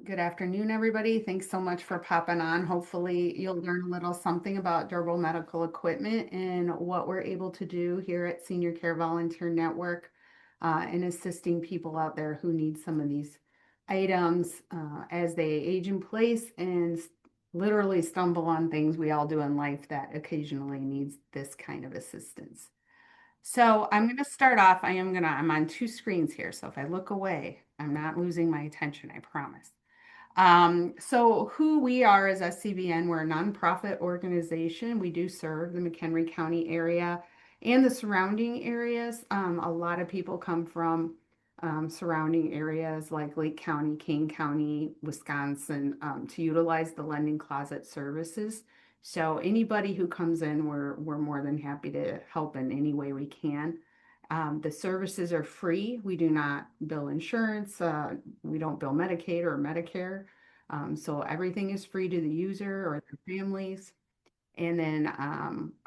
Good afternoon, everybody. Thanks so much for popping on. Hopefully you'll learn a little something about durable medical equipment and what we're able to do here at Senior Care Volunteer Network in assisting people out there who need some of these items as they age in place and literally stumble on things we all do in life that occasionally needs this kind of assistance. So I'm going to start off. I'm on two screens here. So if I look away, I'm not losing my attention, I promise. So who we are as SCVN, we're a nonprofit organization. We do serve the McHenry County area and the surrounding areas. A lot of people come from surrounding areas like Lake County, Kane County, Wisconsin, to utilize the lending closet services. So anybody who comes in, we're more than happy to help in any way we can. The services are free. We do not bill insurance. We don't bill Medicaid or Medicare. So everything is free to the user or their families. And then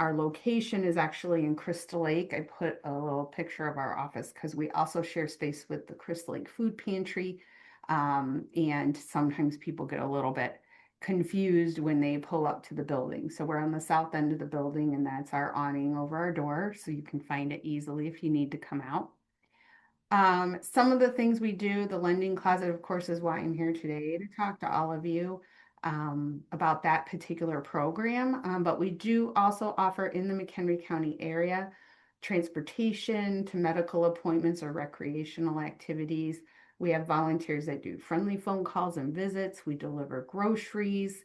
our location is actually in Crystal Lake. I put a little picture of our office because we also share space with the Crystal Lake Food Pantry. And sometimes people get a little bit confused when they pull up to the building. So we're on the south end of the building, and that's our awning over our door. So you can find it easily if you need to come out. Some of the things we do, the lending closet, of course, is why I'm here today to talk to all of you about that particular program. But we do also offer in the McHenry County area transportation to medical appointments or recreational activities. We have volunteers that do friendly phone calls and visits. We deliver groceries,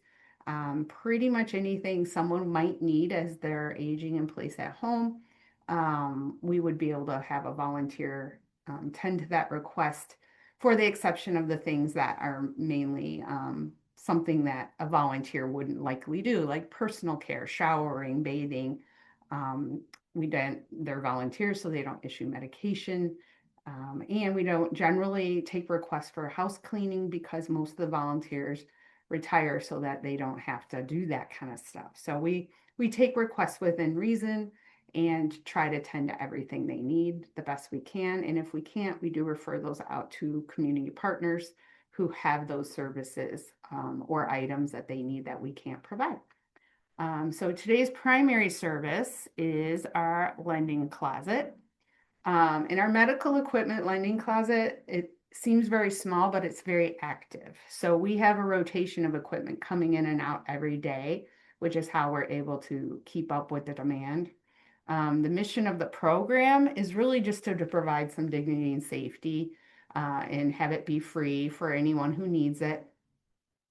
pretty much anything someone might need as they're aging in place at home. We would be able to have a volunteer tend to that request, for the exception of the things that are mainly something that a volunteer wouldn't likely do, like personal care, showering, bathing. They're volunteers, so they don't issue medication. And we don't generally take requests for house cleaning because most of the volunteers retire so that they don't have to do that kind of stuff. So we take requests within reason and try to tend to everything they need the best we can. And if we can't, we do refer those out to community partners who have those services or items that they need that we can't provide. So today's primary service is our lending closet. In our medical equipment lending closet, it seems very small, but it's very active. So we have a rotation of equipment coming in and out every day, which is how we're able to keep up with the demand. The mission of the program is really just to provide some dignity and safety and have it be free for anyone who needs it.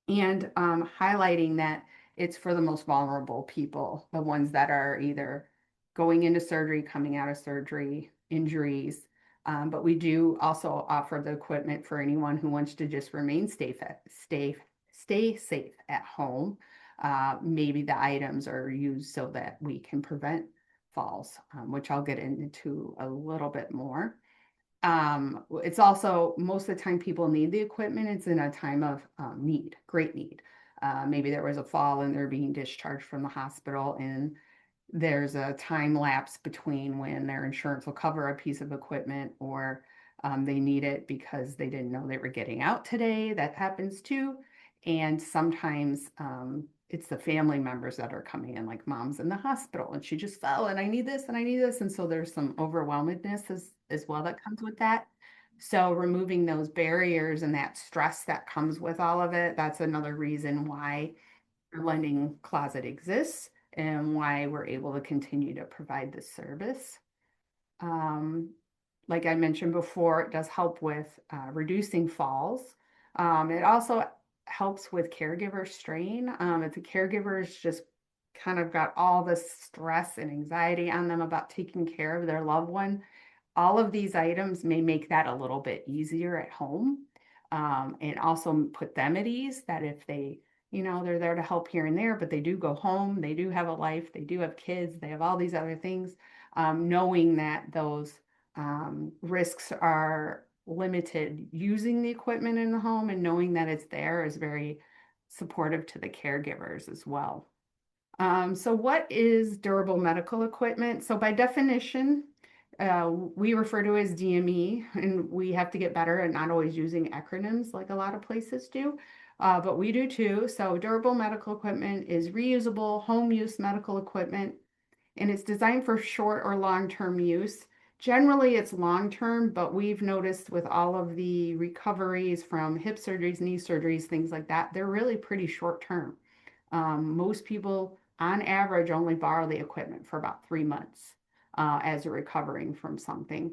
And highlighting that it's for the most vulnerable people, the ones that are either going into surgery, coming out of surgery, injuries. But we do also offer the equipment for anyone who wants to just remain stay safe at home. Maybe the items are used so that we can prevent falls, which I'll get into a little bit more. It's also, most of the time people need the equipment, it's in a time of need, great need. Maybe there was a fall and they're being discharged from the hospital, and there's a time lapse between when their insurance will cover a piece of equipment or they need it because they didn't know they were getting out today. That happens too. And sometimes it's the family members that are coming in, like mom's in the hospital and she just fell and I need this and I need this. And so there's some overwhelmedness as well that comes with that. So removing those barriers and that stress that comes with all of it, that's another reason why our lending closet exists and why we're able to continue to provide this service. Like I mentioned before, it does help with reducing falls. It also helps with caregiver strain. If the caregivers just kind of got all the stress and anxiety on them about taking care of their loved one, all of these items may make that a little bit easier at home, and also put them at ease that if they, they're there to help here and there, but they do go home, they do have a life, they do have kids, they have all these other things, knowing that those risks are limited using the equipment in the home and knowing that it's there is very supportive to the caregivers as well. So what is durable medical equipment? So by definition, we refer to as DME, and we have to get better at not always using acronyms like a lot of places do, but we do too. So durable medical equipment is reusable home use medical equipment, and it's designed for short or long-term use. Generally, it's long-term, but we've noticed with all of the recoveries from hip surgeries, knee surgeries, things like that, they're really pretty short-term. Most people, on average, only borrow the equipment for about 3 months as they're recovering from something.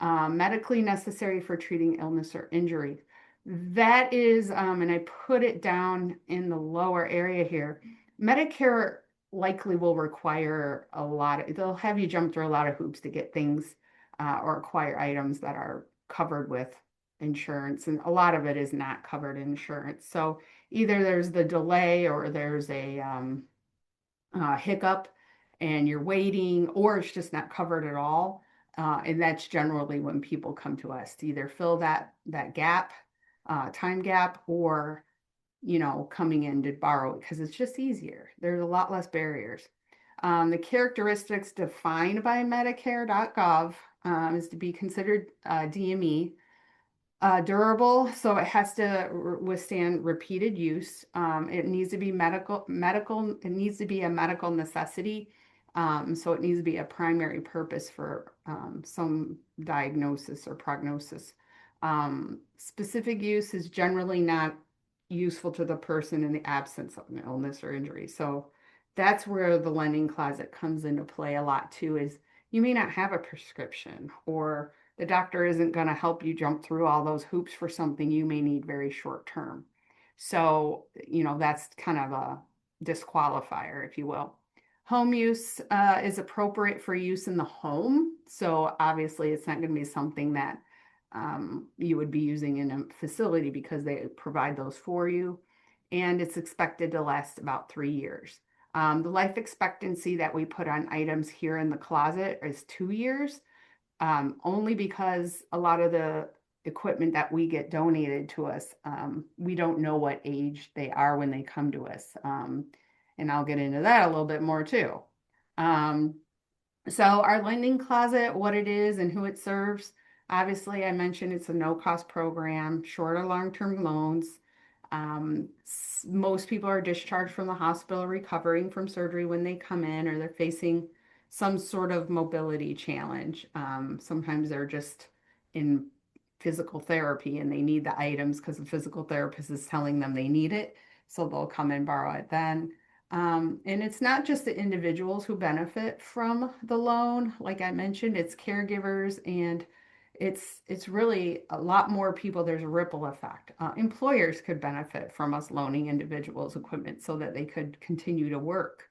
Medically necessary for treating illness or injury. That is, and I put it down in the lower area here. Medicare likely will require they'll have you jump through a lot of hoops to get things or acquire items that are covered with insurance, and a lot of it is not covered in insurance. So either there's the delay or there's a hiccup and you're waiting, or it's just not covered at all. And that's generally when people come to us to either fill that gap, time gap, or coming in to borrow it because it's just easier. There's a lot less barriers. The characteristics defined by Medicare.gov is to be considered DME. Durable, so it has to withstand repeated use. It needs to be it needs to be a medical necessity. So it needs to be a primary purpose for some diagnosis or prognosis. Specific use is generally not useful to the person in the absence of an illness or injury. So that's where the lending closet comes into play a lot too, is you may not have a prescription, or the doctor isn't going to help you jump through all those hoops for something you may need very short term. So, that's kind of a disqualifier, if you will. Home use is appropriate for use in the home. So obviously it's not going to be something that you would be using in a facility because they provide those for you. And it's expected to last about 3 years. The life expectancy that we put on items here in the closet is 2 years. Only because a lot of the equipment that we get donated to us, we don't know what age they are when they come to us. And I'll get into that a little bit more too. So our lending closet, what it is and who it serves, obviously I mentioned it's a no-cost program, short or long-term loans. Most people are discharged from the hospital recovering from surgery when they come in, or they're facing some sort of mobility challenge. Sometimes they're just in physical therapy and they need the items because the physical therapist is telling them they need it. So they'll come and borrow it then. And it's not just the individuals who benefit from the loan. Like I mentioned, it's caregivers, and it's really a lot more people. There's a ripple effect. Employers could benefit from us loaning individuals equipment so that they could continue to work.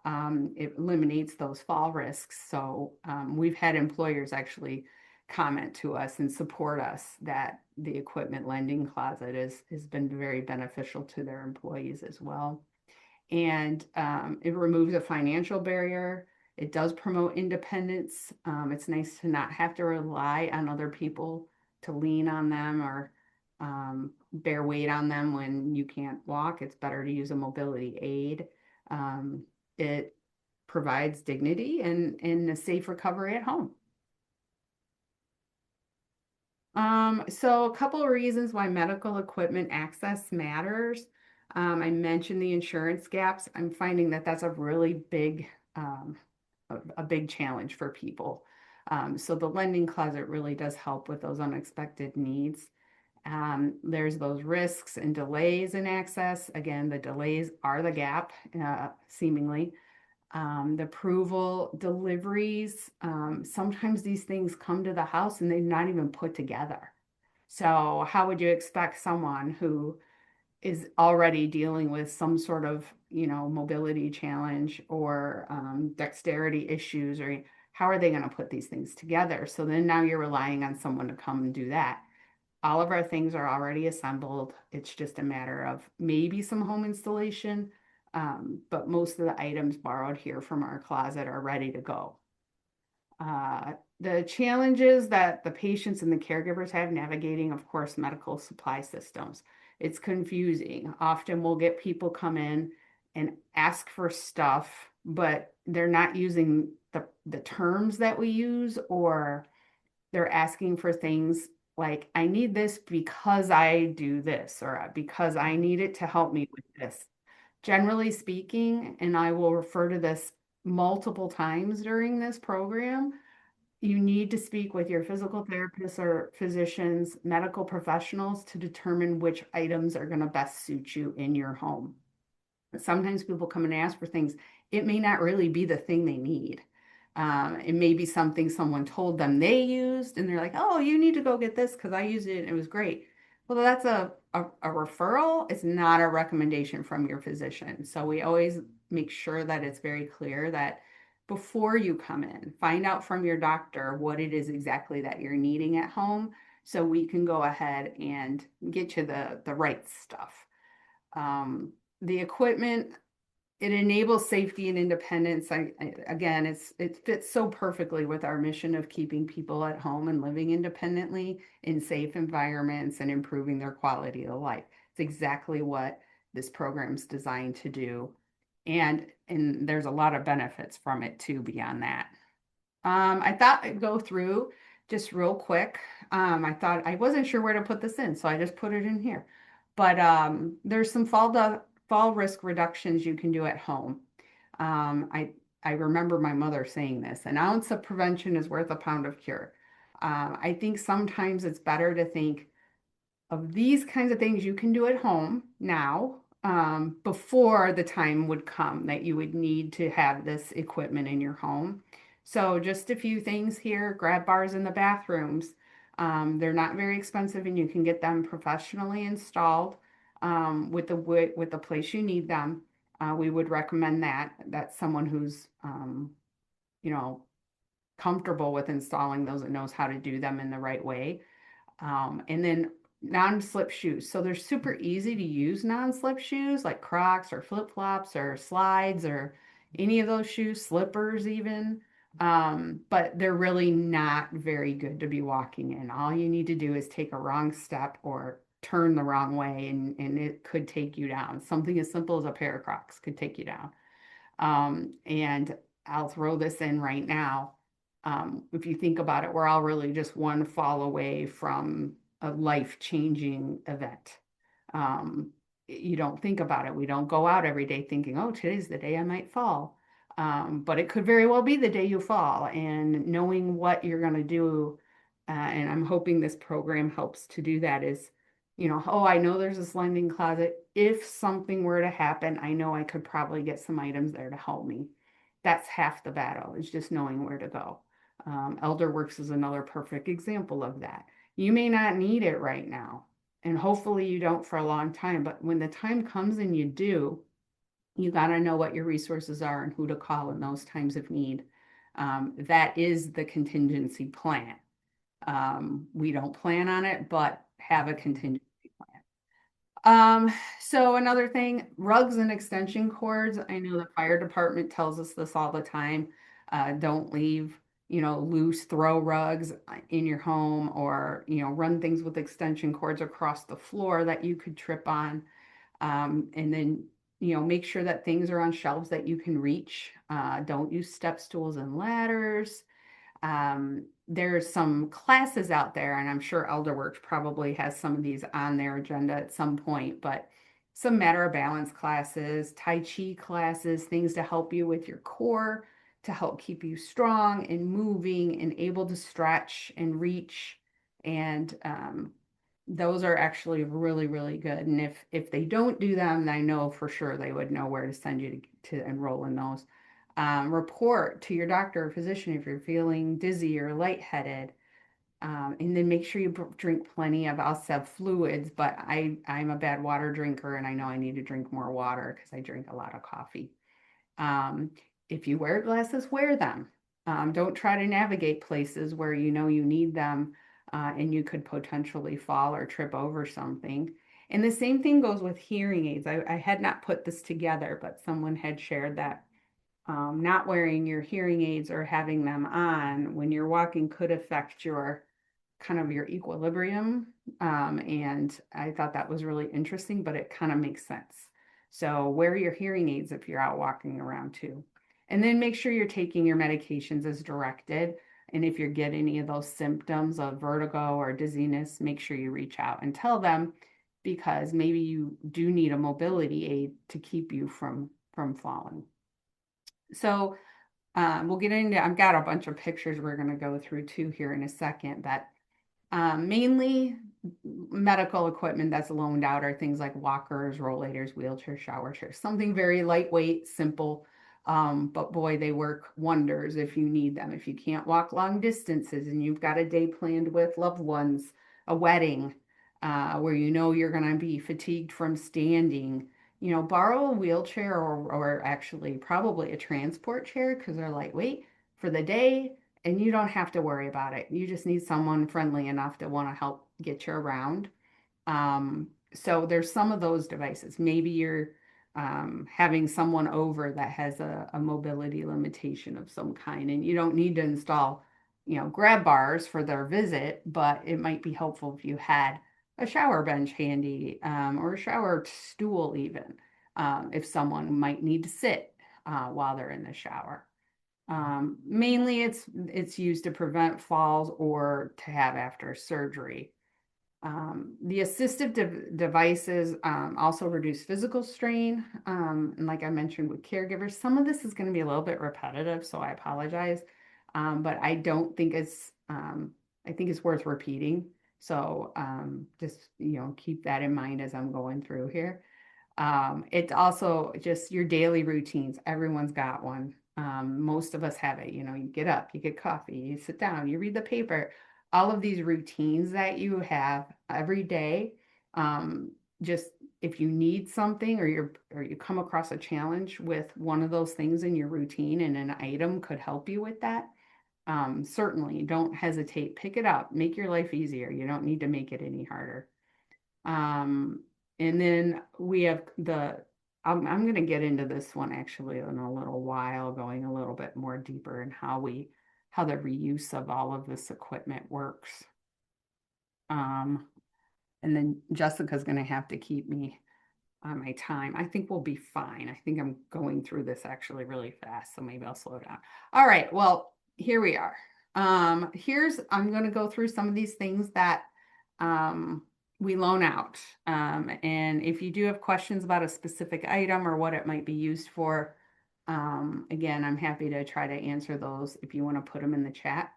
It eliminates those fall risks. So we've had employers actually comment to us and support us that the equipment lending closet has been very beneficial to their employees as well. And it removes a financial barrier. It does promote independence. It's nice to not have to rely on other people to lean on them or bear weight on them when you can't walk. It's better to use a mobility aid. It provides dignity and a safe recovery at home. So a couple of reasons why medical equipment access matters. I mentioned the insurance gaps. I'm finding that that's a really big, a big challenge for people. So the lending closet really does help with those unexpected needs. There's those risks and delays in access. Again, the delays are the gap, seemingly. The approval, deliveries, sometimes these things come to the house and they're not even put together. So how would you expect someone who is already dealing with some sort of, mobility challenge or dexterity issues, or how are they going to put these things together? So then now you're relying on someone to come and do that. All of our things are already assembled. It's just a matter of maybe some home installation, but most of the items borrowed here from our closet are ready to go. The challenges that the patients and the caregivers have navigating, of course, medical supply systems. It's confusing. Often we'll get people come in and ask for stuff, but they're not using the terms that we use, or they're asking for things like, I need this because I do this, or because I need it to help me with this. Generally speaking, and I will refer to this multiple times during this program, you need to speak with your physical therapists or physicians, medical professionals to determine which items are going to best suit you in your home. Sometimes people come and ask for things. It may not really be the thing they need. It may be something someone told them they used, and they're like, oh, you need to go get this because I used it and it was great. Well, that's a referral. It's not a recommendation from your physician. So we always make sure that it's very clear that before you come in, find out from your doctor what it is exactly that you're needing at home so we can go ahead and get you the right stuff. The equipment, it enables safety and independence. Again, it fits so perfectly with our mission of keeping people at home and living independently in safe environments and improving their quality of life. It's exactly what this program's designed to do. And there's a lot of benefits from it too beyond that. I thought I'd go through just real quick. I thought I wasn't sure where to put this in, so I just put it in here. But there's some fall risk reductions you can do at home. I remember my mother saying this: an ounce of prevention is worth a pound of cure. I think sometimes it's better to think of these kinds of things you can do at home now, before the time would come that you would need to have this equipment in your home. So just a few things here: grab bars in the bathrooms. They're not very expensive and you can get them professionally installed, with the place you need them. We would recommend that. That's someone who's, you know, comfortable with installing those and knows how to do them in the right way. And then non-slip shoes. So they're super easy to use, non-slip shoes like Crocs or flip-flops or slides or any of those shoes, slippers even. But they're really not very good to be walking in. All you need to do is take a wrong step or turn the wrong way and it could take you down. Something as simple as a pair of Crocs could take you down. And I'll throw this in right now. If you think about it, we're all really just one fall away from a life-changing event. Um, you don't think about it. We don't go out every day thinking, oh, today's the day I might fall. But it could very well be the day you fall. And knowing what you're going to do, and I'm hoping this program helps to do that, is, oh, I know there's this lending closet. If something were to happen, I know I could probably get some items there to help me. That's half the battle, is just knowing where to go. Elderworks is another perfect example of that. You may not need it right now, and hopefully you don't for a long time, but when the time comes and you do, you got to know what your resources are and who to call in those times of need. That is the contingency plan. We don't plan on it, but have a contingency plan. So another thing, rugs and extension cords. I know the fire department tells us this all the time. Don't leave, loose throw rugs in your home, or, run things with extension cords across the floor that you could trip on. And then, make sure that things are on shelves that you can reach. Don't use step stools and ladders. There's some classes out there, and I'm sure Elderworks probably has some of these on their agenda at some point, but some matter of balance classes, Tai Chi classes, things to help you with your core, to help keep you strong and moving and able to stretch and reach. And those are actually really, really good. And if they don't do them, I know for sure they would know where to send you to enroll in those. Report to your doctor or physician if you're feeling dizzy or lightheaded. And then make sure you drink plenty of, I'll say, fluids, but I'm a bad water drinker and I know I need to drink more water because I drink a lot of coffee. If you wear glasses, wear them. Don't try to navigate places where you know you need them, and you could potentially fall or trip over something. And the same thing goes with hearing aids. I had not put this together, but someone had shared that not wearing your hearing aids or having them on when you're walking could affect your kind of your equilibrium. And I thought that was really interesting, but it kind of makes sense. So wear your hearing aids if you're out walking around too. And then make sure you're taking your medications as directed. And if you get any of those symptoms of vertigo or dizziness, make sure you reach out and tell them, because maybe you do need a mobility aid to keep you from falling. So we'll get into, I've got a bunch of pictures we're going to go through too here in a second, but mainly medical equipment that's loaned out are things like walkers, rollators, wheelchairs, shower chairs, something very lightweight, simple. But boy, they work wonders if you need them. If you can't walk long distances and you've got a day planned with loved ones, a wedding, where you know you're going to be fatigued from standing, borrow a wheelchair or actually probably a transport chair because they're lightweight for the day, and you don't have to worry about it. You just need someone friendly enough to want to help get you around. So there's some of those devices. Maybe you're having someone over that has a mobility limitation of some kind, and you don't need to install, grab bars for their visit, but it might be helpful if you had a shower bench handy, or a shower stool even, if someone might need to sit while they're in the shower. Mainly it's used to prevent falls or to have after surgery. The assistive devices also reduce physical strain. And like I mentioned with caregivers, some of this is going to be a little bit repetitive, so I apologize. But I don't think I think it's worth repeating. So just, keep that in mind as I'm going through here. It's also just your daily routines. Everyone's got one. Most of us have it. You get up, you get coffee, you sit down, you read the paper. All of these routines that you have every day. Just if you need something or you come across a challenge with one of those things in your routine and an item could help you with that, certainly don't hesitate. Pick it up. Make your life easier. You don't need to make it any harder. Um, and then we have I'm going to get into this one actually in a little while, going a little bit more deeper in how the reuse of all of this equipment works. Um, and then Jessica's going to have to keep me on my time. I think we'll be fine. I think I'm going through this actually really fast, so maybe I'll slow down. All right, well, here we are. I'm going to go through some of these things that we loan out. And if you do have questions about a specific item or what it might be used for, again, I'm happy to try to answer those if you want to put them in the chat.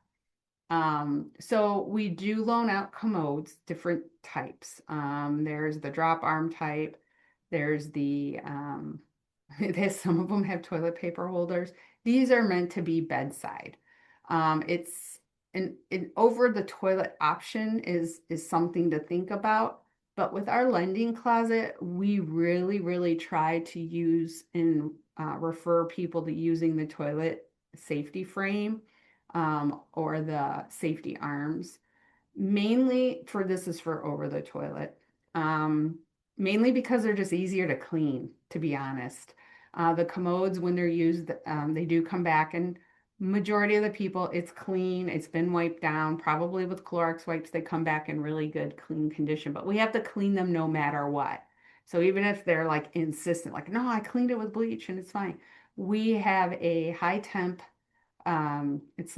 So we do loan out commodes, different types. There's the drop arm type. There's some of them have toilet paper holders. These are meant to be bedside. It's an over the toilet option is something to think about. But with our lending closet, we really, really try to use and refer people to using the toilet safety frame, or the safety arms. Mainly this is for over the toilet. Mainly because they're just easier to clean, to be honest. The commodes, when they're used, they do come back, and majority of the people, it's clean, it's been wiped down, probably with Clorox wipes, they come back in really good, clean condition, but we have to clean them no matter what. So even if they're like insistent, like, no, I cleaned it with bleach and it's fine. We have a high temp, it's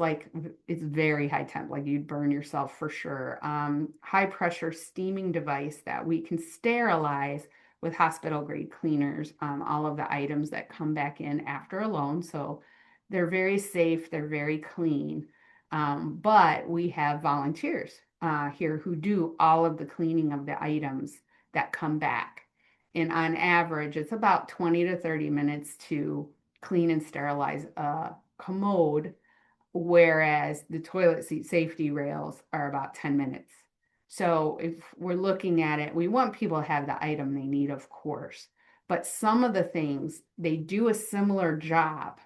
very high temp, like you'd burn yourself for sure. High pressure steaming device that we can sterilize with hospital grade cleaners, all of the items that come back in after a loan. So they're very safe, they're very clean. But we have volunteers here who do all of the cleaning of the items that come back. And on average, it's about 20 to 30 minutes to clean and sterilize a commode, whereas the toilet seat safety rails are about 10 minutes. So if we're looking at it, we want people to have the item they need, of course, but some of the things, they do a similar job,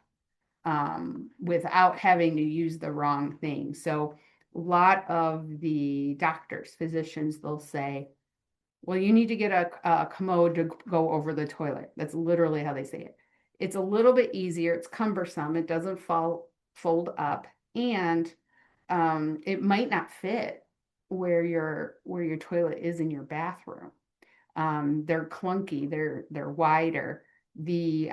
without having to use the wrong thing. So a lot of the doctors, physicians, they'll say, well, you need to get a commode to go over the toilet. That's literally how they say it. It's a little bit easier. It's cumbersome. It doesn't fold up, and it might not fit where your toilet is in your bathroom. They're clunky. They're wider. The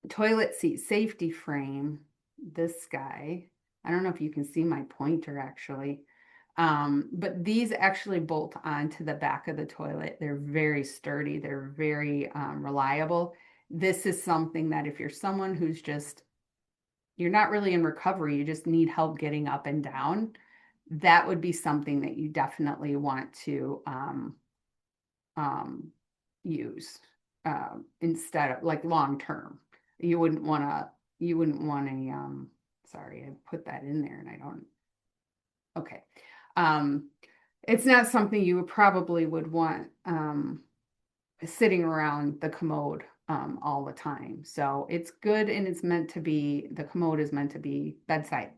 toilet seat safety frame. This guy. I don't know if you can see my pointer actually. But these actually bolt onto the back of the toilet. They're very sturdy. They're very reliable. This is something that if you're someone who's just, you're not really in recovery, you just need help getting up and down, that would be something that you definitely want to um, use instead of like long term. You wouldn't want a, sorry, I put that in there and I don't, okay. Um, it's not something you probably would want sitting around the commode all the time. So it's good and it's meant to be, the commode is meant to be bedside.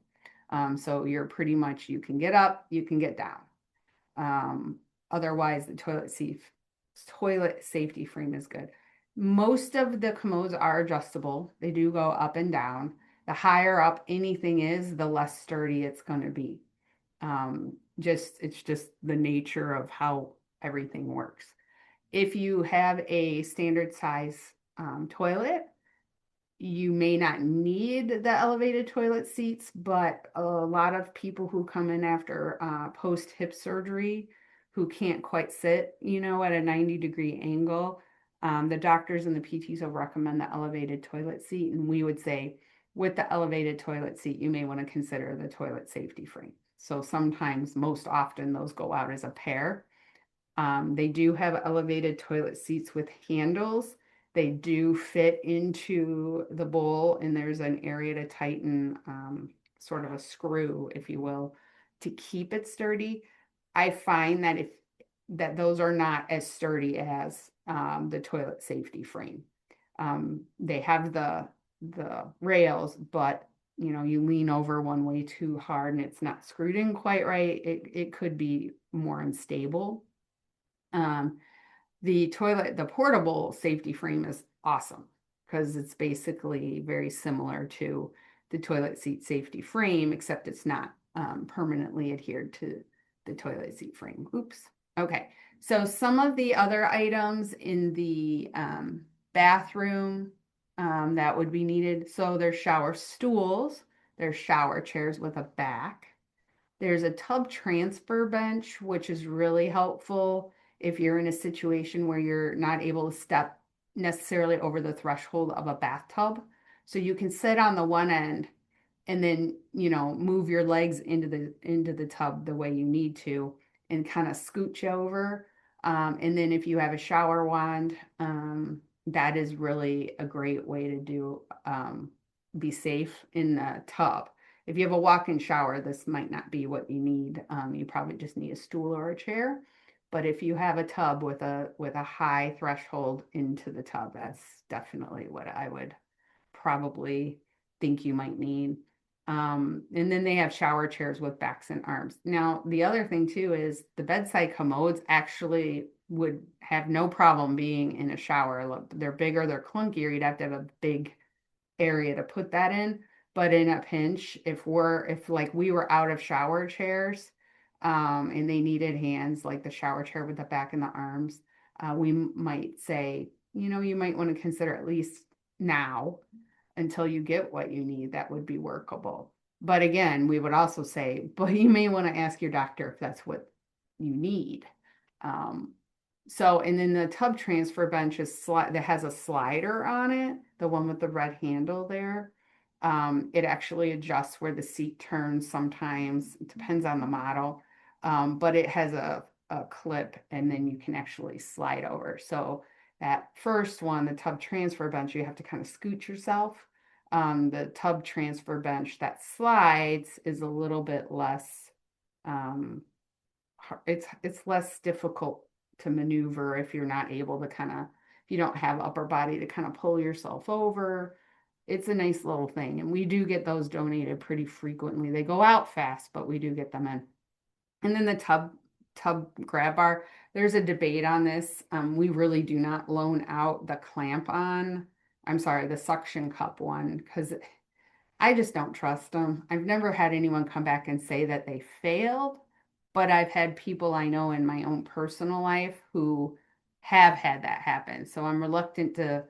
So you're pretty much, you can get up, you can get down. Um, Otherwise, the toilet safety frame is good. Most of the commodes are adjustable. They do go up and down. The higher up anything is, the less sturdy it's going to be. It's just the nature of how everything works. If you have a standard size toilet, you may not need the elevated toilet seats, but a lot of people who come in after post hip surgery who can't quite sit, at a 90-degree angle, the doctors and the PTs will recommend the elevated toilet seat. And we would say, with the elevated toilet seat, you may want to consider the toilet safety frame. So sometimes, most often, those go out as a pair. They do have elevated toilet seats with handles. They do fit into the bowl, and there's an area to tighten, sort of a screw, if you will, to keep it sturdy. I find that those are not as sturdy as the toilet safety frame. They have the rails, but you lean over one way too hard and it's not screwed in quite right. It could be more unstable. Um, the portable safety frame is awesome because it's basically very similar to the toilet seat safety frame, except it's not permanently adhered to the toilet seat frame. Oops. Okay. So some of the other items in the bathroom that would be needed. So there's shower stools, there's shower chairs with a back. There's a tub transfer bench, which is really helpful if you're in a situation where you're not able to step necessarily over the threshold of a bathtub. So you can sit on the one end and then, move your legs into the tub the way you need to and kind of scooch over. And then if you have a shower wand, that is really a great way to be safe in the tub. If you have a walk-in shower, this might not be what you need. You probably just need a stool or a chair. But if you have a tub with a high threshold into the tub, that's definitely what I would probably think you might need. And then they have shower chairs with backs and arms. Now, the other thing too is the bedside commodes actually would have no problem being in a shower. Look, they're bigger, they're clunkier. You'd have to have a big area to put that in. But in a pinch, if like we were out of shower chairs, and they needed hands, like the shower chair with the back and the arms, we might say, you might want to consider at least now until you get what you need, that would be workable. But again, we would also say, but you may want to ask your doctor if that's what you need. Um, and then the tub transfer bench that has a slider on it, the one with the red handle there. It actually adjusts where the seat turns sometimes. It depends on the model. But it has a clip and then you can actually slide over. So that first one, the tub transfer bench, you have to kind of scoot yourself. The tub transfer bench that slides is a little bit less, it's less difficult to maneuver if you're not able to if you don't have upper body to kind of pull yourself over. it's a nice little thing. And we do get those donated pretty frequently. They go out fast, but we do get them in. And then the tub grab bar, there's a debate on this. We really do not loan out the clamp on, I'm sorry, the suction cup one, because I just don't trust them. I've never had anyone come back and say that they failed, but I've had people I know in my own personal life who have had that happen. So I'm reluctant to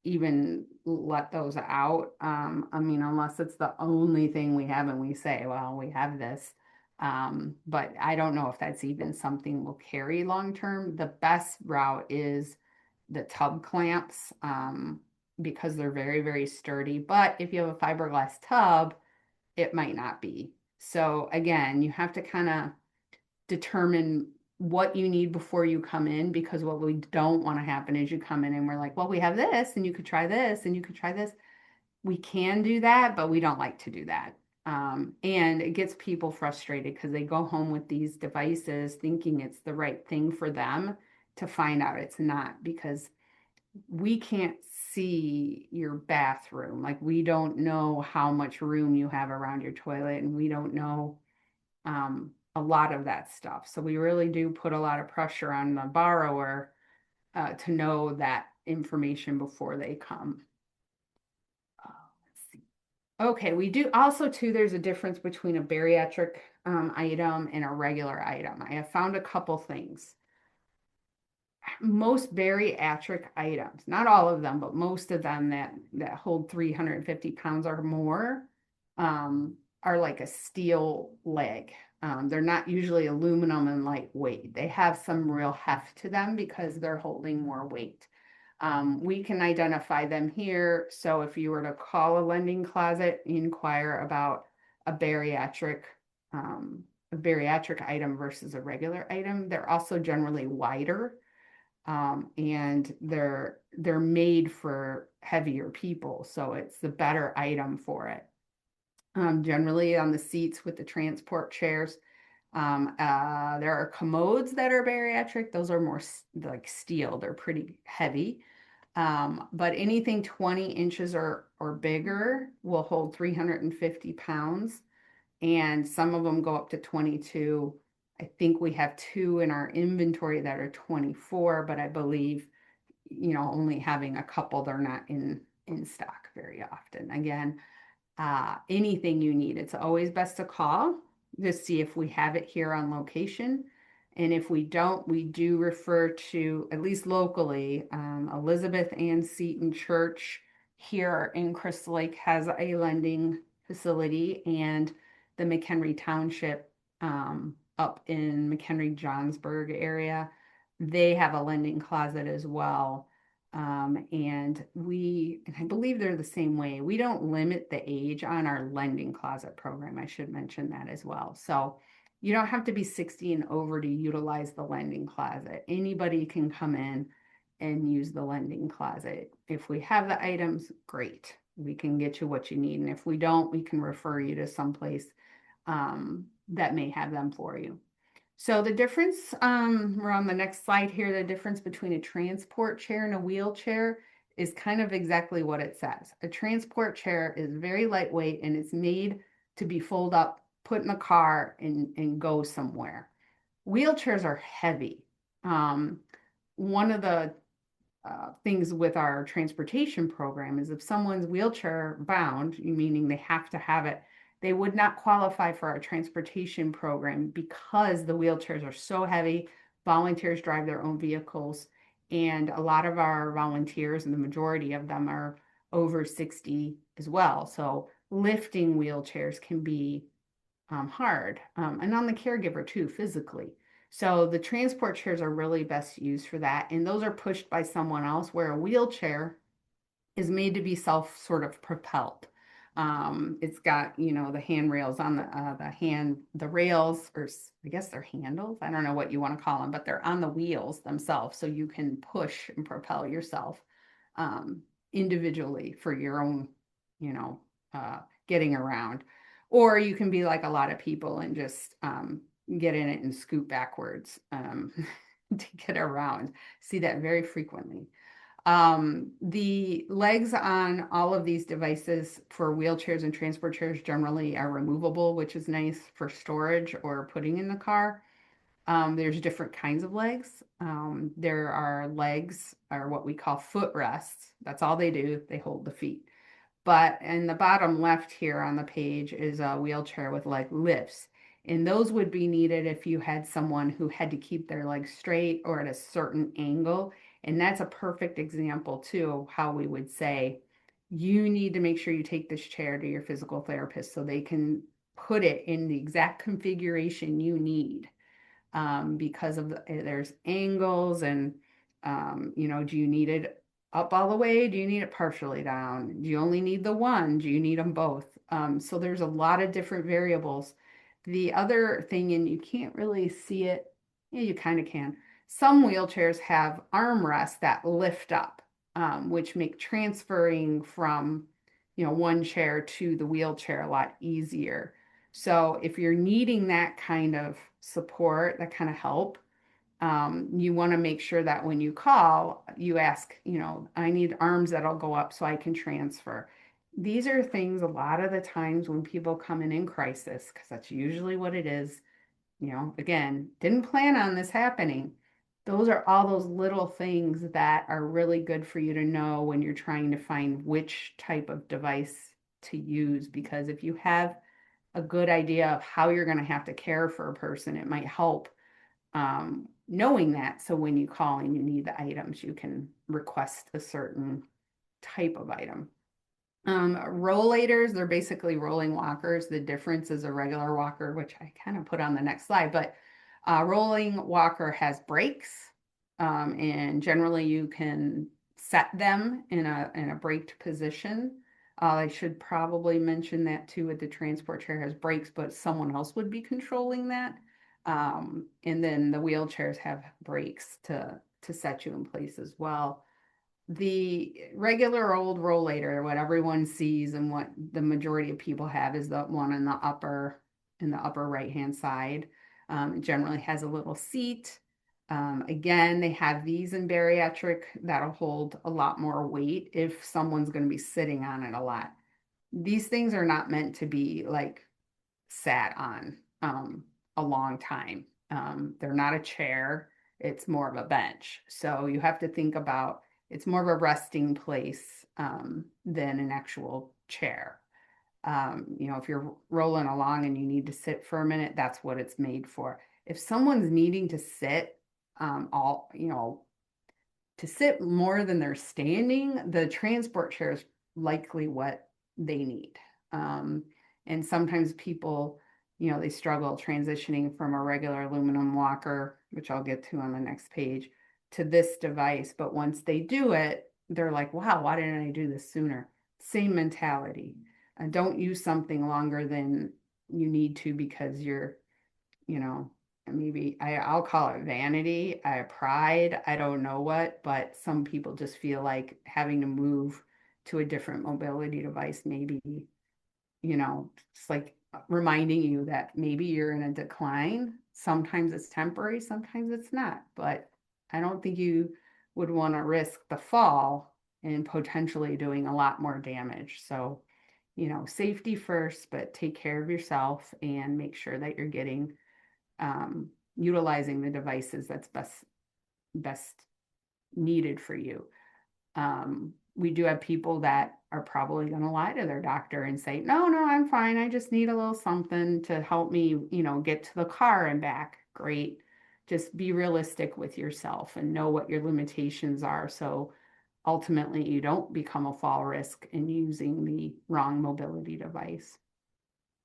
even let those out. I mean, unless it's the only thing we have and we say, well, we have this. But I don't know if that's even something we'll carry long term. The best route is the tub clamps, because they're very, very sturdy. But if you have a fiberglass tub, it might not be. So again, you have to kind of determine what you need before you come in, because what we don't want to happen is you come in and we're like, well, we have this and you could try this and you could try this. We can do that, but we don't like to do that. And it gets people frustrated because they go home with these devices thinking it's the right thing for them, to find out it's not, because we can't see your bathroom. Like, we don't know how much room you have around your toilet, and we don't know a lot of that stuff. So we really do put a lot of pressure on the borrower to know that information before they come. Let's see. Okay, we do also too, there's a difference between a bariatric item and a regular item. I have found a couple things. Most bariatric items, not all of them, but most of them that hold 350 pounds or more, are like a steel leg. They're not usually aluminum and lightweight. They have some real heft to them because they're holding more weight. We can identify them here. So if you were to call a lending closet, inquire about a bariatric item versus a regular item. They're also generally wider, and they're made for heavier people, so it's the better item for it. Generally on the seats with the transport chairs, there are commodes that are bariatric. Those are more like steel. They're pretty heavy. But anything 20 inches or bigger will hold 350 pounds. And some of them go up to 22. I think we have two in our inventory that are 24, but I believe, only having a couple, they're not in stock very often. Again, anything you need, it's always best to call to see if we have it here on location. And if we don't, we do refer to, at least locally, Elizabeth Ann Seton Church here in Crystal Lake has a lending facility, and the McHenry Township up in McHenry-Johnsburg area, they have a lending closet as well. And I believe they're the same way. We don't limit the age on our lending closet program. I should mention that as well. So you don't have to be 60 and over to utilize the lending closet. Anybody can come in and use the lending closet. If we have the items, great. We can get you what you need. And if we don't, we can refer you to someplace that may have them for you. So the difference, we're on the next slide here, the difference between a transport chair and a wheelchair is kind of exactly what it says. A transport chair is very lightweight and it's made to be folded up, put in the car, and go somewhere. Wheelchairs are heavy. One of the things with our transportation program is if someone's wheelchair bound, meaning they have to have it, they would not qualify for our transportation program because the wheelchairs are so heavy. Volunteers drive their own vehicles, and a lot of our volunteers, and the majority of them, are over 60 as well. So lifting wheelchairs can be hard, and on the caregiver too, physically. So the transport chairs are really best used for that, and those are pushed by someone else, where a wheelchair is made to be self sort of propelled. It's got, the handrails on the rails, or I guess they're handles. I don't know what you want to call them, but they're on the wheels themselves. So you can push and propel yourself individually for your own, getting around. Or you can be like a lot of people and just get in it and scoot backwards to get around. See that very frequently. The legs on all of these devices for wheelchairs and transport chairs generally are removable, which is nice for storage or putting in the car. There's different kinds of legs. There are legs, or what we call footrests. That's all they do. They hold the feet. But in the bottom left here on the page is a wheelchair with leg lifts. And those would be needed if you had someone who had to keep their legs straight or at a certain angle. And that's a perfect example, too, of how we would say, you need to make sure you take this chair to your physical therapist so they can put it in the exact configuration you need, because of there's angles and, do you need it up all the way? Do you need it partially down? Do you only need the one? Do you need them both? So there's a lot of different variables. The other thing, and you can't really see it, yeah, you kind of can. Some wheelchairs have armrests that lift up, which make transferring from, one chair to the wheelchair a lot easier. So if you're needing that kind of support, that kind of help, you want to make sure that when you call, you ask, I need arms that'll go up so I can transfer. These are things a lot of the times when people come in crisis, because that's usually what it is, again, didn't plan on this happening. Those are all those little things that are really good for you to know when you're trying to find which type of device to use, because if you have a good idea of how you're going to have to care for a person, it might help, knowing that. So when you call and you need the items, you can request a certain type of item. Rollators, they're basically rolling walkers. The difference is a regular walker, which I kind of put on the next slide, but a rolling walker has brakes, and generally you can set them in a braked position. I should probably mention that too, with the transport chair has brakes, but someone else would be controlling that. And then the wheelchairs have brakes to set you in place as well. The regular old rollator, what everyone sees and what the majority of people have, is the one in the upper right hand side. It generally has a little seat. Again, they have these in bariatric that'll hold a lot more weight if someone's going to be sitting on it a lot. These things are not meant to be like sat on a long time. They're not a chair, it's more of a bench. So you have to think about, it's more of a resting place, than an actual chair. If you're rolling along and you need to sit for a minute, that's what it's made for. If someone's needing to sit, to sit more than they're standing, the transport chair is likely what they need. And sometimes people, they struggle transitioning from a regular aluminum walker, which I'll get to on the next page, to this device. But once they do it, they're like, wow, why didn't I do this sooner? Same mentality. Don't use something longer than you need to because you're, maybe I'll call it vanity, pride, I don't know what, but some people just feel like having to move to a different mobility device, maybe, it's like reminding you that maybe you're in a decline. Sometimes it's temporary, sometimes it's not, but I don't think you would want to risk the fall and potentially doing a lot more damage. So, safety first, but take care of yourself and make sure that you're getting, utilizing the devices that's best needed for you. We do have people that are probably going to lie to their doctor and say, no, I'm fine. I just need a little something to help me, get to the car and back. Great. Just be realistic with yourself and know what your limitations are. So ultimately you don't become a fall risk in using the wrong mobility device.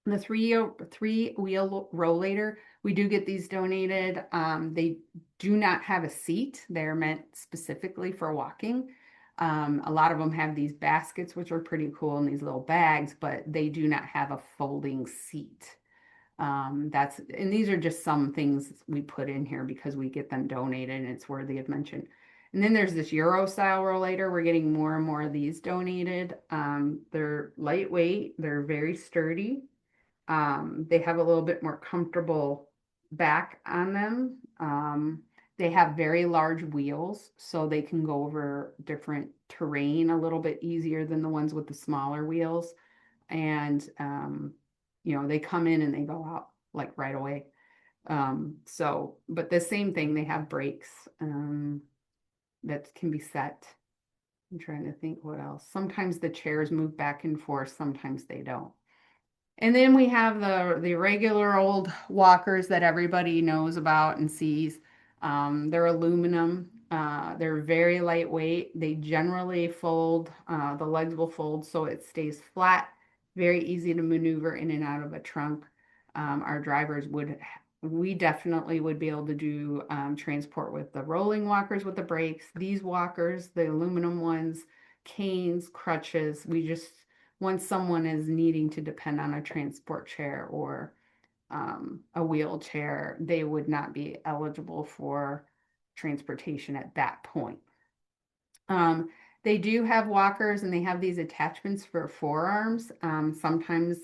The three-wheel rollator, we do get these donated. They do not have a seat. They're meant specifically for walking. A lot of them have these baskets, which are pretty cool, and these little bags, but they do not have a folding seat. And these are just some things we put in here because we get them donated and it's worthy of mention. And then there's this Euro style rollator. We're getting more and more of these donated. They're lightweight, they're very sturdy. They have a little bit more comfortable back on them. They have very large wheels, so they can go over different terrain a little bit easier than the ones with the smaller wheels. And, they come in and they go out like right away. But the same thing, they have brakes that can be set. I'm trying to think what else. Sometimes the chairs move back and forth, sometimes they don't. And then we have the regular old walkers that everybody knows about and sees. They're aluminum. They're very lightweight. They generally fold. The legs will fold so it stays flat. Very easy to maneuver in and out of a trunk. Our drivers we definitely would be able to do transport with the rolling walkers with the brakes. These walkers, the aluminum ones, canes, crutches. Once someone is needing to depend on a transport chair or a wheelchair, they would not be eligible for transportation at that point. They do have walkers and they have these attachments for forearms. Sometimes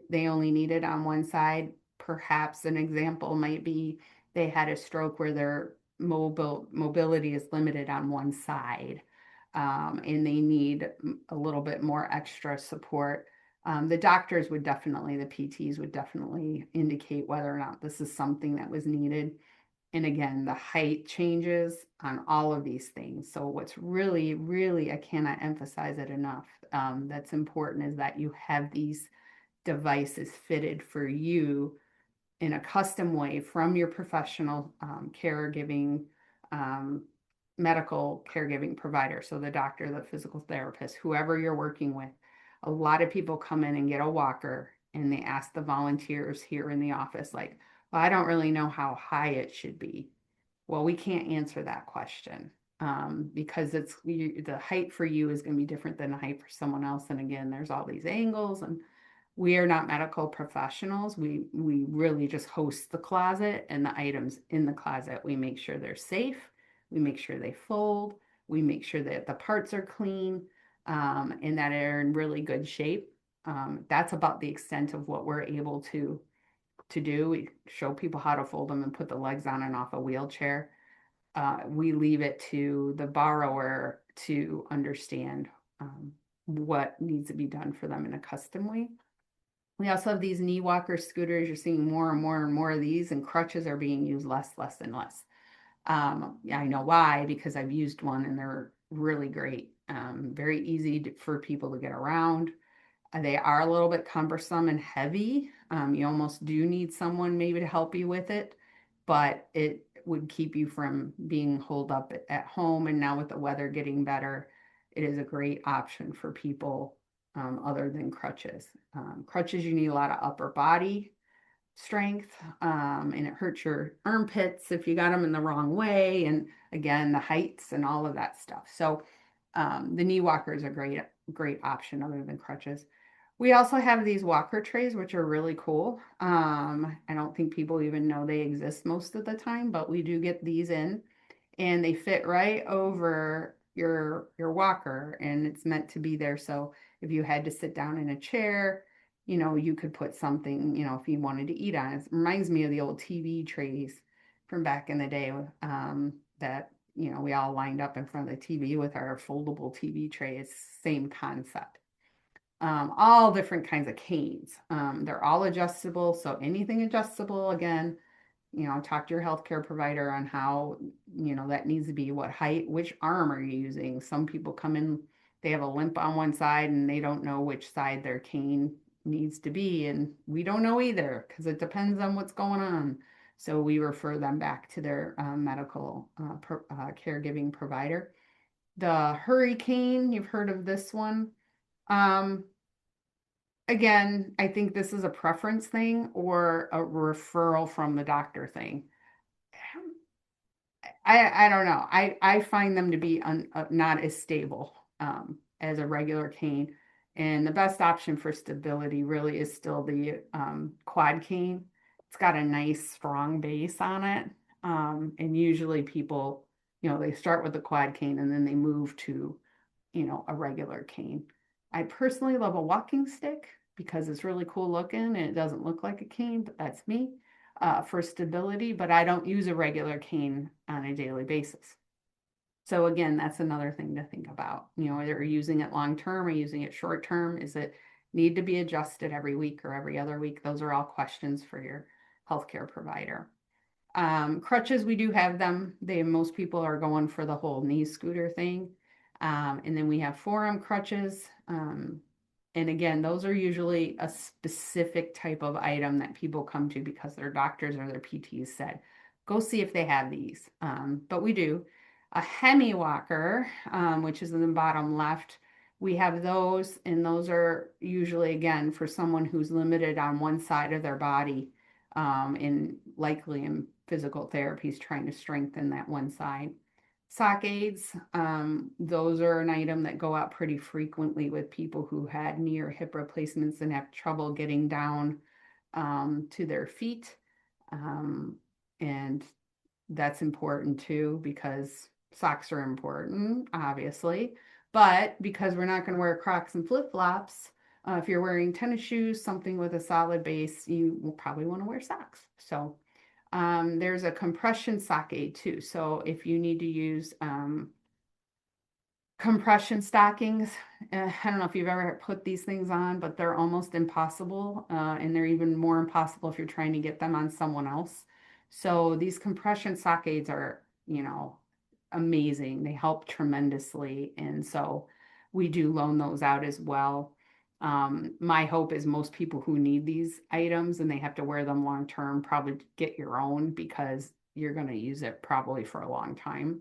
they only need it on one side. Perhaps an example might be they had a stroke where their mobility is limited on one side, and they need a little bit more extra support. The doctors would definitely, the PTs would definitely indicate whether or not this is something that was needed. And again, the height changes on all of these things. So what's really, really, I cannot emphasize it enough, that's important is that you have these devices fitted for you in a custom way from your professional caregiving, um, medical caregiving provider. So the doctor, the physical therapist, whoever you're working with. A lot of people come in and get a walker and they ask the volunteers here in the office, like, well, I don't really know how high it should be. Well, we can't answer that question because the height for you is going to be different than the height for someone else. And again, there's all these angles, and we are not medical professionals. We really just host the closet and the items in the closet. We make sure they're safe. We make sure they fold. We make sure that the parts are clean and that they're in really good shape. That's about the extent of what we're able to do. We show people how to fold them and put the legs on and off a wheelchair. We leave it to the borrower to understand what needs to be done for them in a custom way. We also have these knee walker scooters. You're seeing more and more and more of these, and crutches are being used less and less. I know why, because I've used one and they're really great. Very easy for people to get around. They are a little bit cumbersome and heavy. You almost do need someone maybe to help you with it, but it would keep you from being holed up at home. And now with the weather getting better, it is a great option for people other than crutches. Crutches, you need a lot of upper body strength, and it hurts your armpits if you got them in the wrong way. And again, the heights and all of that stuff. So the knee walker is a great option other than crutches. We also have these walker trays, which are really cool. I don't think people even know they exist most of the time, but we do get these in and they fit right over your walker, and it's meant to be there. So if you had to sit down in a chair, you could put something, if you wanted to eat on it. It reminds me of the old TV trays from back in the day, that, we all lined up in front of the TV with our foldable TV trays, same concept. All different kinds of canes. They're all adjustable. So anything adjustable, again, talk to your healthcare provider on how, that needs to be, what height, which arm are you using? Some people come in, they have a limp on one side and they don't know which side their cane needs to be. And we don't know either because it depends on what's going on. So we refer them back to their medical caregiving provider. The hurricane, you've heard of this one. Um, Again, I think this is a preference thing or a referral from the doctor thing. I don't know. I find them to be not as stable as a regular cane. And the best option for stability really is still the quad cane. It's got a nice strong base on it. And usually people, they start with the quad cane and then they move to, a regular cane. I personally love a walking stick because it's really cool looking and it doesn't look like a cane, but that's me. for stability, but I don't use a regular cane on a daily basis. So again, that's another thing to think about. You know, are you using it long term or using it short term? Is it need to be adjusted every week or every other week? Those are all questions for your healthcare provider. Crutches, we do have them. Most people are going for the whole knee scooter thing. And then we have forearm crutches. And again, those are usually a specific type of item that people come to because their doctors or their PTs said, go see if they have these. But we do. A hemi walker, which is in the bottom left, we have those, and those are usually, again, for someone who's limited on one side of their body, and likely in physical therapies trying to strengthen that one side. Sock aids, those are an item that go out pretty frequently with people who had knee or hip replacements and have trouble getting down to their feet. And that's important too, because socks are important, obviously, but because we're not going to wear Crocs and flip-flops, if you're wearing tennis shoes, something with a solid base, you will probably want to wear socks. So there's a compression sock aid too. So if you need to use compression stockings, I don't know if you've ever put these things on, but they're almost impossible. And they're even more impossible if you're trying to get them on someone else. So these compression sock aids are, you know, amazing. They help tremendously. And so we do loan those out as well. My hope is most people who need these items and they have to wear them long term, probably get your own because you're going to use it probably for a long time.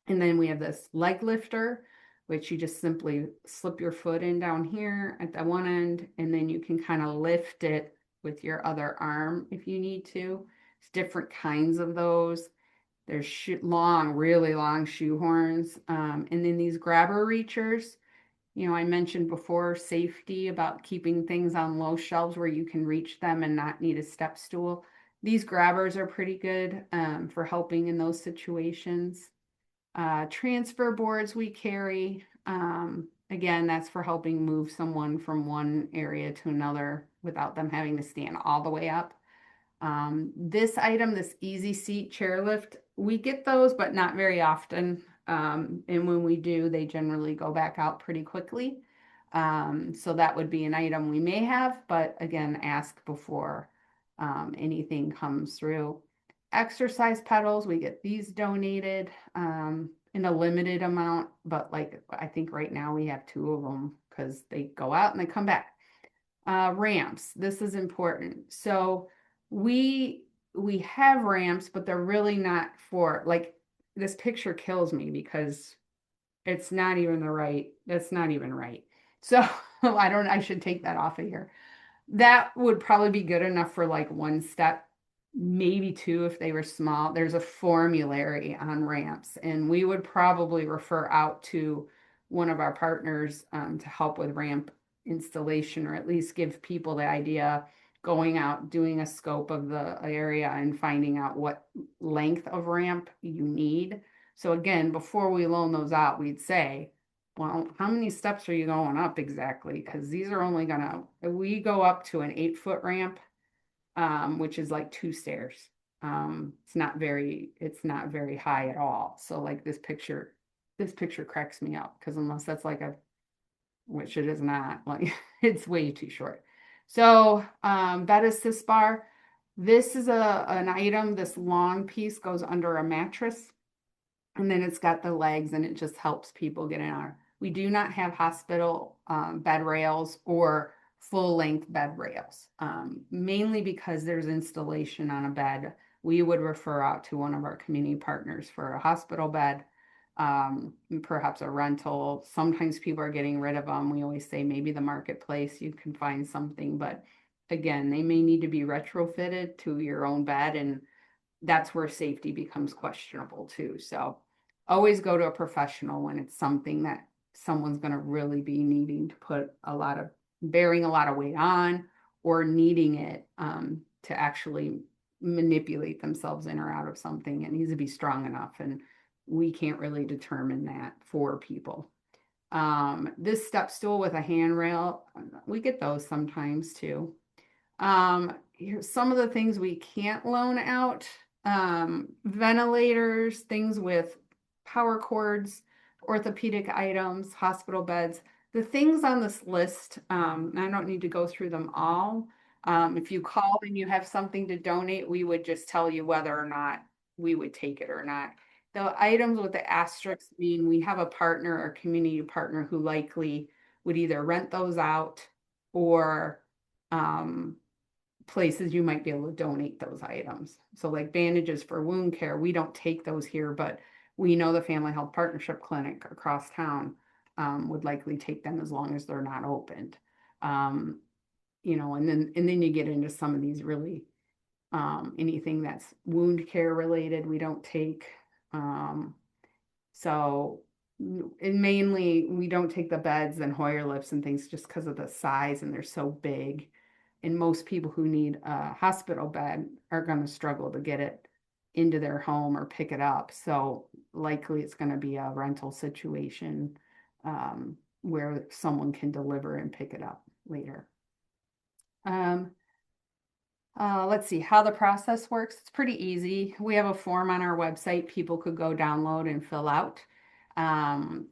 And then we have this leg lifter, which you just simply slip your foot in down here at the one end, and then you can kind of lift it with your other arm if you need to. It's different kinds of those. There's long, really long shoe horns. And then these grabber reachers. You know, I mentioned before safety about keeping things on low shelves where you can reach them and not need a step stool. These grabbers are pretty good for helping in those situations. Transfer boards we carry. Again, that's for helping move someone from one area to another without them having to stand all the way up. This item, this easy seat chairlift, we get those, but not very often. And when we do, they generally go back out pretty quickly. So that would be an item we may have, but again, ask before anything comes through. Exercise pedals, we get these donated in a limited amount, but like I think right now we have 2 of them because they go out and they come back. Ramps, this is important. So we have ramps, but they're really not for, like, this picture kills me because it's not even that's not even right. So I should take that off of here. That would probably be good enough for like 1 step, maybe 2 if they were small. There's a formulary on ramps, and we would probably refer out to one of our partners to help with ramp installation, or at least give people the idea, going out, doing a scope of the area and finding out what length of ramp you need. So again, before we loan those out, we'd say, well, how many steps are you going up exactly? Because these are only we go up to an 8-foot ramp, which is like 2 stairs. It's not very high at all. So like this picture cracks me up because unless that's like which it is not, like it's way too short. So bed assist bar, this is an item, this long piece goes under a mattress, and then it's got the legs and it just helps people get in our. We do not have hospital bed rails or full-length bed rails, mainly because there's installation on a bed. We would refer out to one of our community partners for a hospital bed, perhaps a rental. Sometimes people are getting rid of them. We always say maybe the marketplace, you can find something, but again, they may need to be retrofitted to your own bed, and that's where safety becomes questionable too. So always go to a professional when it's something that someone's going to really be needing to bearing a lot of weight on, or needing it to actually manipulate themselves in or out of something. It needs to be strong enough, and we can't really determine that for people. This step stool with a handrail, we get those sometimes too. here's some of the things we can't loan out. Ventilators, things with power cords, orthopedic items, hospital beds. The things on this list, I don't need to go through them all. If you call and you have something to donate, we would just tell you whether or not we would take it or not. The items with the asterisks mean we have a partner or community partner who likely would either rent those out or um, places you might be able to donate those items. So like bandages for wound care, we don't take those here, but we know the Family Health Partnership Clinic across town would likely take them as long as they're not opened. Um, and then you get into some of these really anything that's wound care related, we don't take. Um, so and mainly we don't take the beds and Hoyer lifts and things just because of the size and they're so big. And most people who need a hospital bed are going to struggle to get it into their home or pick it up. So likely it's going to be a rental situation where someone can deliver and pick it up later. Um, let's see how the process works. It's pretty easy. We have a form on our website people could go download and fill out.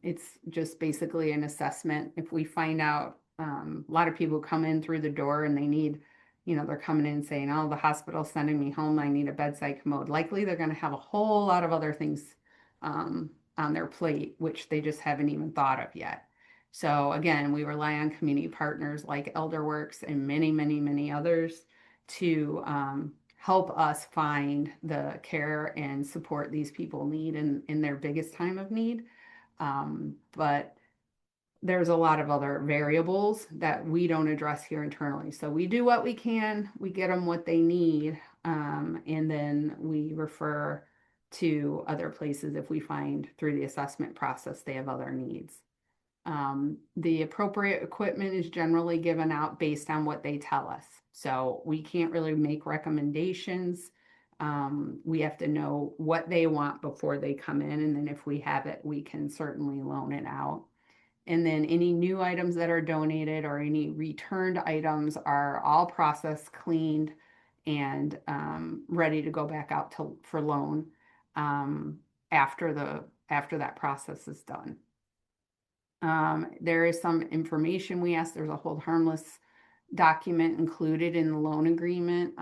It's just basically an assessment. If we find out a lot of people come in through the door and they need, they're coming in saying, oh, the hospital's sending me home, I need a bedside commode. Likely they're going to have a whole lot of other things on their plate, which they just haven't even thought of yet. So again, we rely on community partners like Elderwerks and many, many, many others to help us find the care and support these people need in their biggest time of need. But there's a lot of other variables that we don't address here internally. So we do what we can, we get them what they need, and then we refer to other places if we find through the assessment process they have other needs. The appropriate equipment is generally given out based on what they tell us. So we can't really make recommendations. We have to know what they want before they come in. And then if we have it, we can certainly loan it out. And then any new items that are donated or any returned items are all processed, cleaned, and ready to go back out for loan after that process is done. There is some information we ask. There's a hold harmless document included in the loan agreement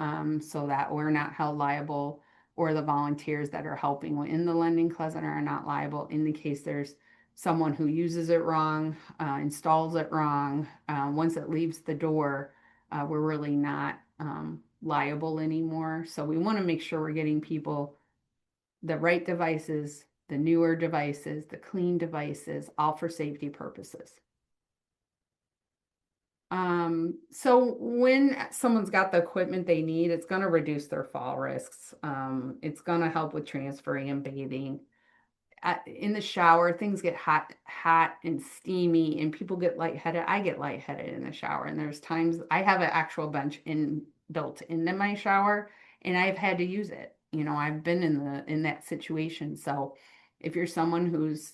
so that we're not held liable or the volunteers that are helping in the lending closet are not liable in the case there's someone who uses it wrong, installs it wrong. Once it leaves the door, we're really not liable anymore. So we want to make sure we're getting people the right devices, the newer devices, the clean devices, all for safety purposes. So when someone's got the equipment they need, it's going to reduce their fall risks. It's going to help with transferring and bathing. In the shower, things get hot and steamy, and people get lightheaded. I get lightheaded in the shower, and there's times I have an actual bench built into my shower, and I've had to use it. I've been in that situation. So if you're someone who's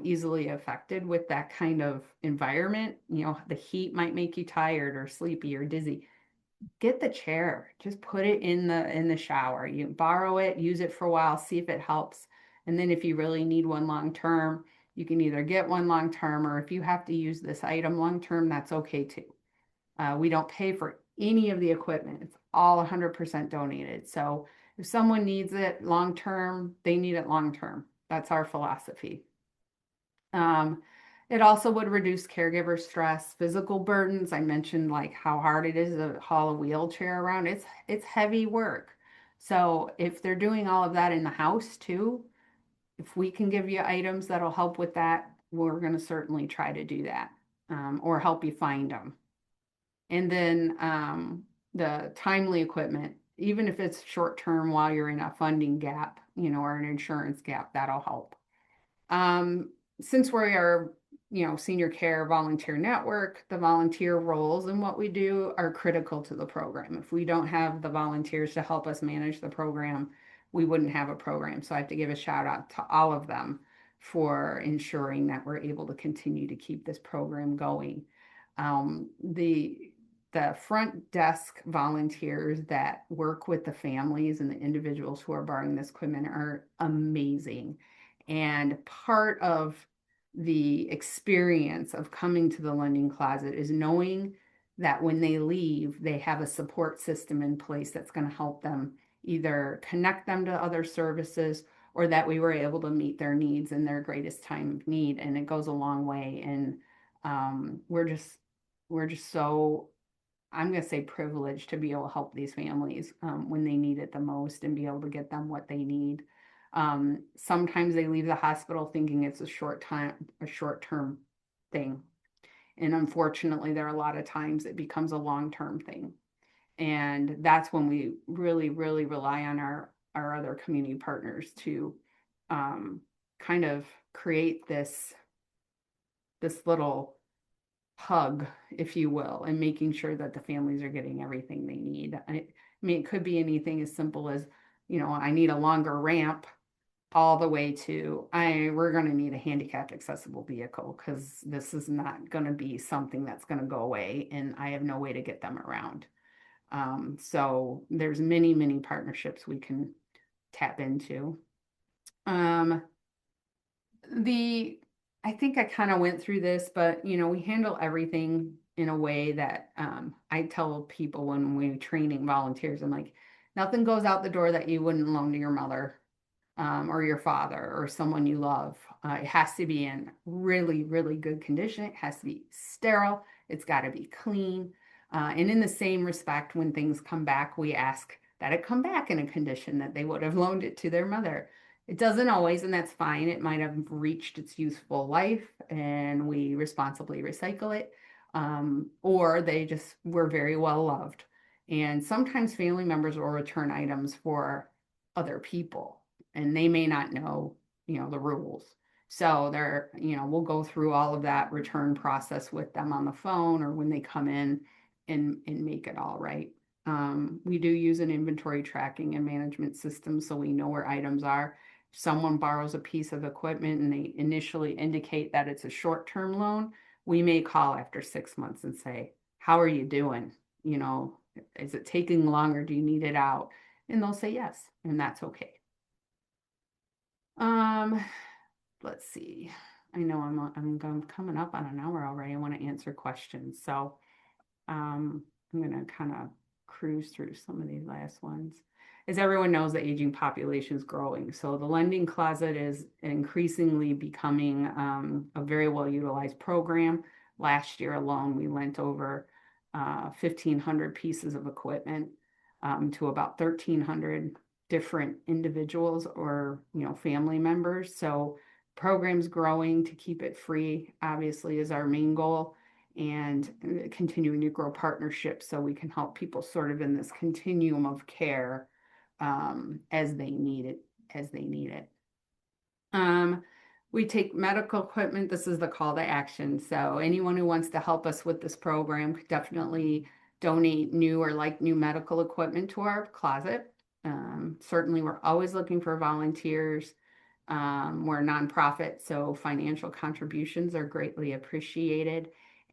easily affected with that kind of environment, the heat might make you tired or sleepy or dizzy. Get the chair. Just put it in the shower. You borrow it, use it for a while, see if it helps. And then if you really need one long term, you can either get one long term or if you have to use this item long term, that's okay too. We don't pay for any of the equipment. It's all 100% donated. So if someone needs it long term, they need it long term. That's our philosophy. It also would reduce caregiver stress, physical burdens. I mentioned like how hard it is to haul a wheelchair around. It's heavy work. So if they're doing all of that in the house too, if we can give you items that'll help with that, we're going to certainly try to do that or help you find them. And then the timely equipment, even if it's short term while you're in a funding gap, or an insurance gap, that'll help. Since we are, senior care volunteer network, the volunteer roles and what we do are critical to the program. If we don't have the volunteers to help us manage the program, we wouldn't have a program. So I have to give a shout out to all of them for ensuring that we're able to continue to keep this program going. The the front desk volunteers that work with the families and the individuals who are borrowing this equipment are amazing. And part of the experience of coming to the lending closet is knowing that when they leave, they have a support system in place that's going to help them either connect them to other services or that we were able to meet their needs in their greatest time of need. And it goes a long way. And we're just so, I'm going to say, privileged to be able to help these families when they need it the most and be able to get them what they need. Sometimes they leave the hospital thinking it's a short-term thing. And unfortunately, there are a lot of times it becomes a long-term thing. And that's when we really, really rely on our other community partners to kind of create this little hug, if you will, and making sure that the families are getting everything they need. I mean, it could be anything as simple as, I need a longer ramp all the way to, we're going to need a handicapped accessible vehicle because this is not going to be something that's going to go away and I have no way to get them around. So there's many, many partnerships we can tap into. I think I kind of went through this, but we handle everything in a way that I tell people when we're training volunteers, I'm like, nothing goes out the door that you wouldn't loan to your mother or your father or someone you love. It has to be in really, really good condition. It has to be sterile. It's got to be clean. And in the same respect, when things come back, we ask that it come back in a condition that they would have loaned it to their mother. It doesn't always, and that's fine. It might have reached its useful life and we responsibly recycle it. Or they just were very well loved. And sometimes family members will return items for other people and they may not know, the rules. So we'll go through all of that return process with them on the phone or when they come in and make it all right. We do use an inventory tracking and management system so we know where items are. If someone borrows a piece of equipment and they initially indicate that it's a short-term loan, we may call after 6 months and say, how are you doing? Is it taking longer? Do you need it out? And they'll say yes, and that's okay. Let's see. I know I'm coming up on an hour already. I want to answer questions. So I'm going to kind of cruise through some of these last ones. As everyone knows, the aging population is growing. So the lending closet is increasingly becoming a very well utilized program. Last year alone, we lent over 1,500 pieces of equipment to about 1,300 different individuals or family members. So program's growing. To keep it free obviously is our main goal, and continuing to grow partnerships so we can help people sort of in this continuum of care as they need it. We take medical equipment. This is the call to action. So anyone who wants to help us with this program could definitely donate new or like new medical equipment to our closet. Certainly, we're always looking for volunteers. We're a nonprofit, so financial contributions are greatly appreciated.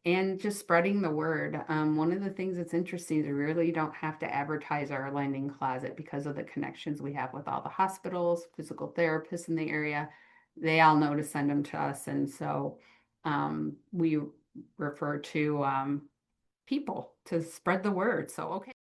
And just spreading the word. One of the things that's interesting is we really don't have to advertise our lending closet because of the connections we have with all the hospitals, physical therapists in the area. They all know to send them to us. And so we refer to people to spread the word. So, okay.